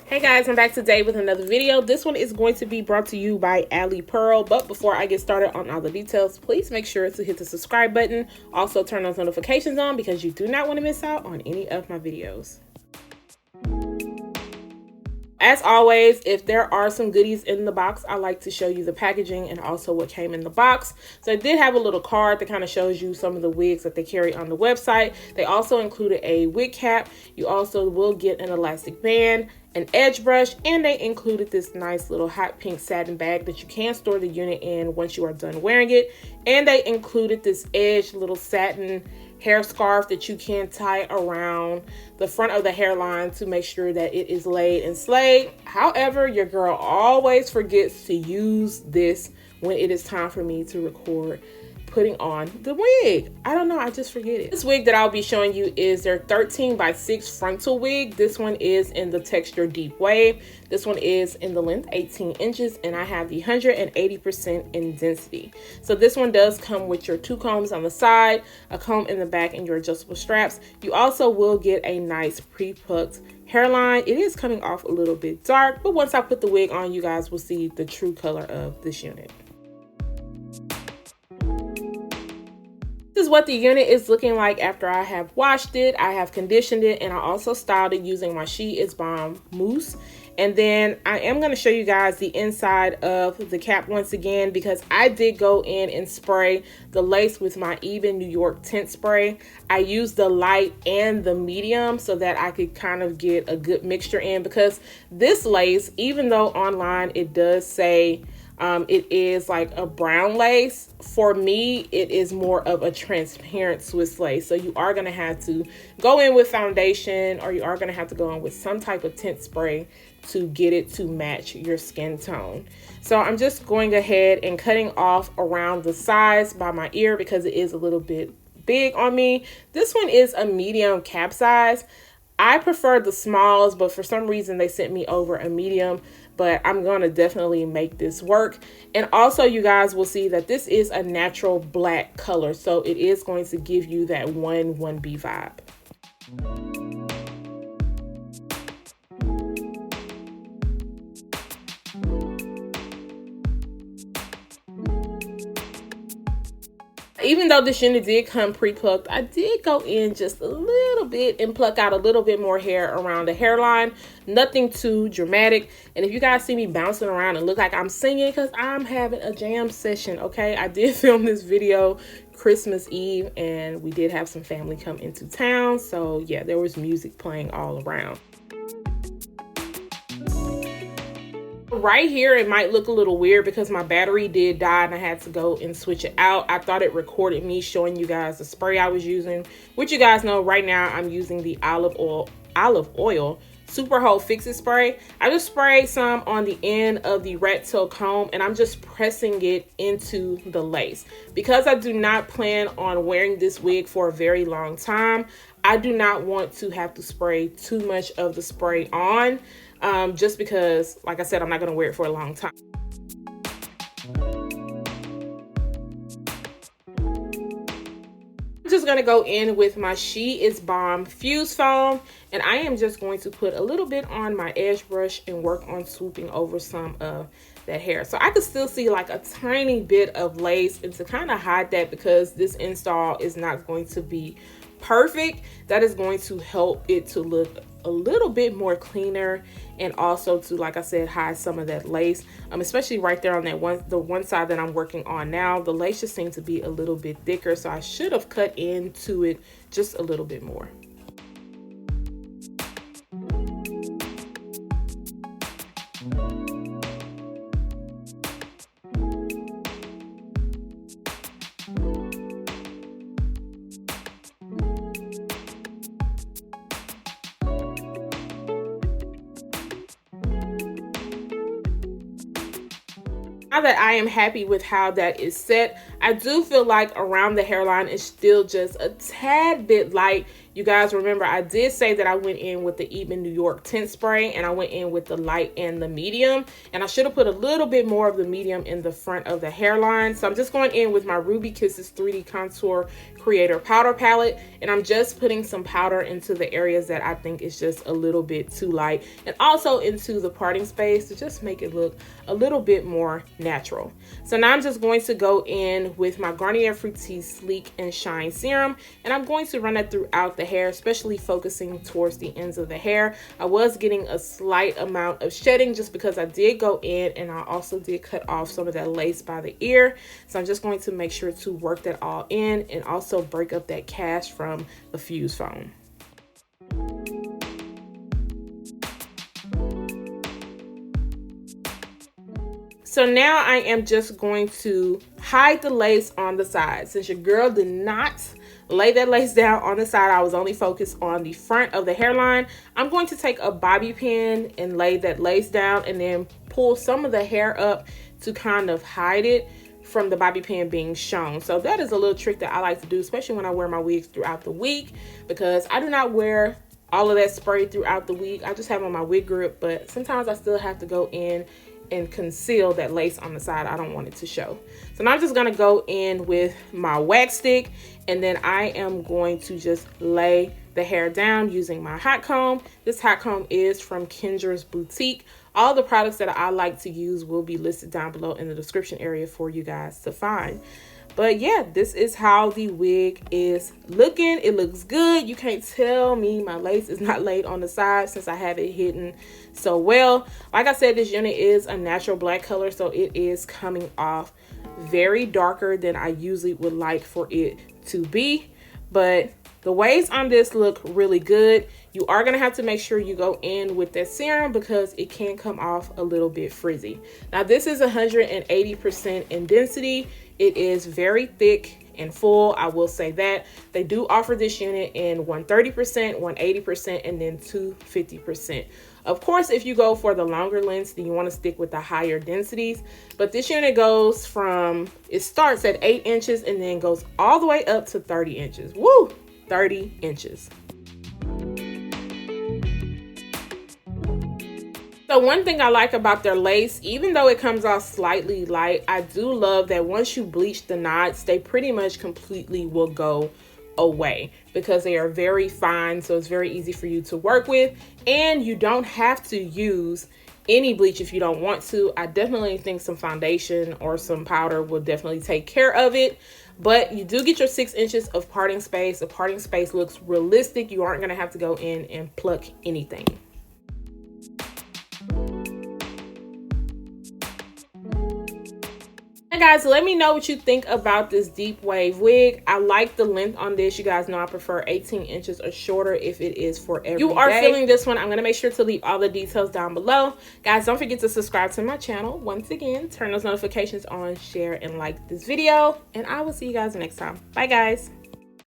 Hey guys, I'm back today with another video. This one is going to be brought to you by Alipearl. But before I get started on all the details, please make sure to hit the subscribe button. Also turn those notifications on because you do not want to miss out on any of my videos. As always, if there are some goodies in the box, I like to show you the packaging and also what came in the box. So I did have a little card that kind of shows you some of the wigs that they carry on the website. They also included a wig cap. You also will get an elastic band, an edge brush, and they included this nice little hot pink satin bag that you can store the unit in once you are done wearing it. And they included this edge little satin hair scarf that you can tie around the front of the hairline to make sure that it is laid and slayed. However, your girl always forgets to use this when it is time for me to record putting on the wig. I don't know, I just forget it. This wig that I'll be showing you is their 13x6 frontal wig. This one is in the texture deep wave. This one is in the length 18 inches and I have the 180% in density. So this one does come with your 2 combs on the side, a comb in the back, and your adjustable straps. You also will get a nice pre-plucked hairline. It is coming off a little bit dark, but once I put the wig on, you guys will see the true color of this unit. This is what the unit is looking like after I have washed it, I have conditioned it, and I also styled it using my She Is Bomb mousse. And then I am going to show you guys the inside of the cap once again because I did go in and spray the lace with my Ebin New York tint spray. I used the light and the medium so that I could kind of get a good mixture in, because this lace, even though online it does say it is like a brown lace, for me it is more of a transparent Swiss lace. So you are going to have to go in with foundation, or you are going to have to go in with some type of tint spray to get it to match your skin tone. So I'm just going ahead and cutting off around the sides by my ear because it is a little bit big on me. This one is a medium cap size. I prefer the smalls, but for some reason they sent me over a medium, but I'm going to definitely make this work. And also you guys will see that this is a natural black color, so it is going to give you that 1B vibe. Even though this unit did come pre-plucked, I did go in just a little bit and pluck out a little bit more hair around the hairline. Nothing too dramatic. And if you guys see me bouncing around and look like I'm singing, because I'm having a jam session, okay? I did film this video Christmas Eve and we did have some family come into town. So yeah, there was music playing all around. Right here it might look a little weird because my battery did die and I had to go and switch it out. I thought it recorded me showing you guys the spray I was using, which you guys know right now I'm using the olive oil super hold fix it spray. I just sprayed some on the end of the rat tail comb and I'm just pressing it into the lace. Because I do not plan on wearing this wig for a very long time, I do not want to have to spray too much of the spray on. Just because, like I said, I'm not going to wear it for a long time. I'm just going to go in with my She Is Bomb Fuse Foam, and I am just going to put a little bit on my edge brush and work on swooping over some of that hair. So I could still see like a tiny bit of lace, and to kind of hide that, because this install is not going to be perfect, that is going to help it to look a little bit more cleaner, and also to, like I said, hide some of that lace, especially right there on that the one side that I'm working on now. The lace just seemed to be a little bit thicker, so I should have cut into it just a little bit more. Now that I am happy with how that is set, I do feel like around the hairline is still just a tad bit light. You guys remember I did say that I went in with the Ebin New York tint spray, and I went in with the light and the medium, and I should have put a little bit more of the medium in the front of the hairline. So I'm just going in with my Ruby Kisses 3D Contour Creator Powder Palette, and I'm just putting some powder into the areas that I think is just a little bit too light, and also into the parting space to just make it look a little bit more natural. So now I'm just going to go in with my Garnier Fructis Sleek and Shine Serum, and I'm going to run that throughout the hair, especially focusing towards the ends of the hair. I was getting a slight amount of shedding just because I did go in and I also did cut off some of that lace by the ear. So I'm just going to make sure to work that all in and also break up that cast from the fuse foam. So now I am just going to hide the lace on the side. Since your girl did not lay that lace down on the side, I was only focused on the front of the hairline. I'm going to take a bobby pin and lay that lace down and then pull some of the hair up to kind of hide it from the bobby pin being shown. So that is a little trick that I like to do, especially when I wear my wigs throughout the week, because I do not wear all of that spray throughout the week. I just have on my wig grip, but sometimes I still have to go in and conceal that lace on the side. I don't want it to show. So now I'm just gonna go in with my wax stick, and then I am going to just lay the hair down using my hot comb. This hot comb is from Kendras Boutique. All the products that I like to use will be listed down below in the description area for you guys to find. But yeah, this is how the wig is looking. It looks good. You can't tell me my lace is not laid on the side since I have it hidden so well. Like I said, this unit is a natural black color, so it is coming off very darker than I usually would like for it to be. But the waves on this look really good. You are going to have to make sure you go in with that serum because it can come off a little bit frizzy. Now this is 180% in density. It is very thick and full, I will say that. They do offer this unit in 130%, 180%, and then 250%. Of course, if you go for the longer lengths, then you want to stick with the higher densities. But this unit goes from, it starts at 8 inches and then goes all the way up to 30 inches. Woo! 30 inches. So one thing I like about their lace, even though it comes off slightly light, I do love that once you bleach the knots, they pretty much completely will go away because they are very fine. So it's very easy for you to work with, and you don't have to use any bleach if you don't want to. I definitely think some foundation or some powder will definitely take care of it. But you do get your 6 inches of parting space. The parting space looks realistic. You aren't going to have to go in and pluck anything. Hey guys, let me know what you think about this deep wave wig. I like the length on this. You guys know I prefer 18 inches or shorter if it is for every day. You are feeling this one. I'm going to make sure to leave all the details down below. Guys, don't forget to subscribe to my channel. Once again, turn those notifications on, share, and like this video. And I will see you guys next time. Bye, guys.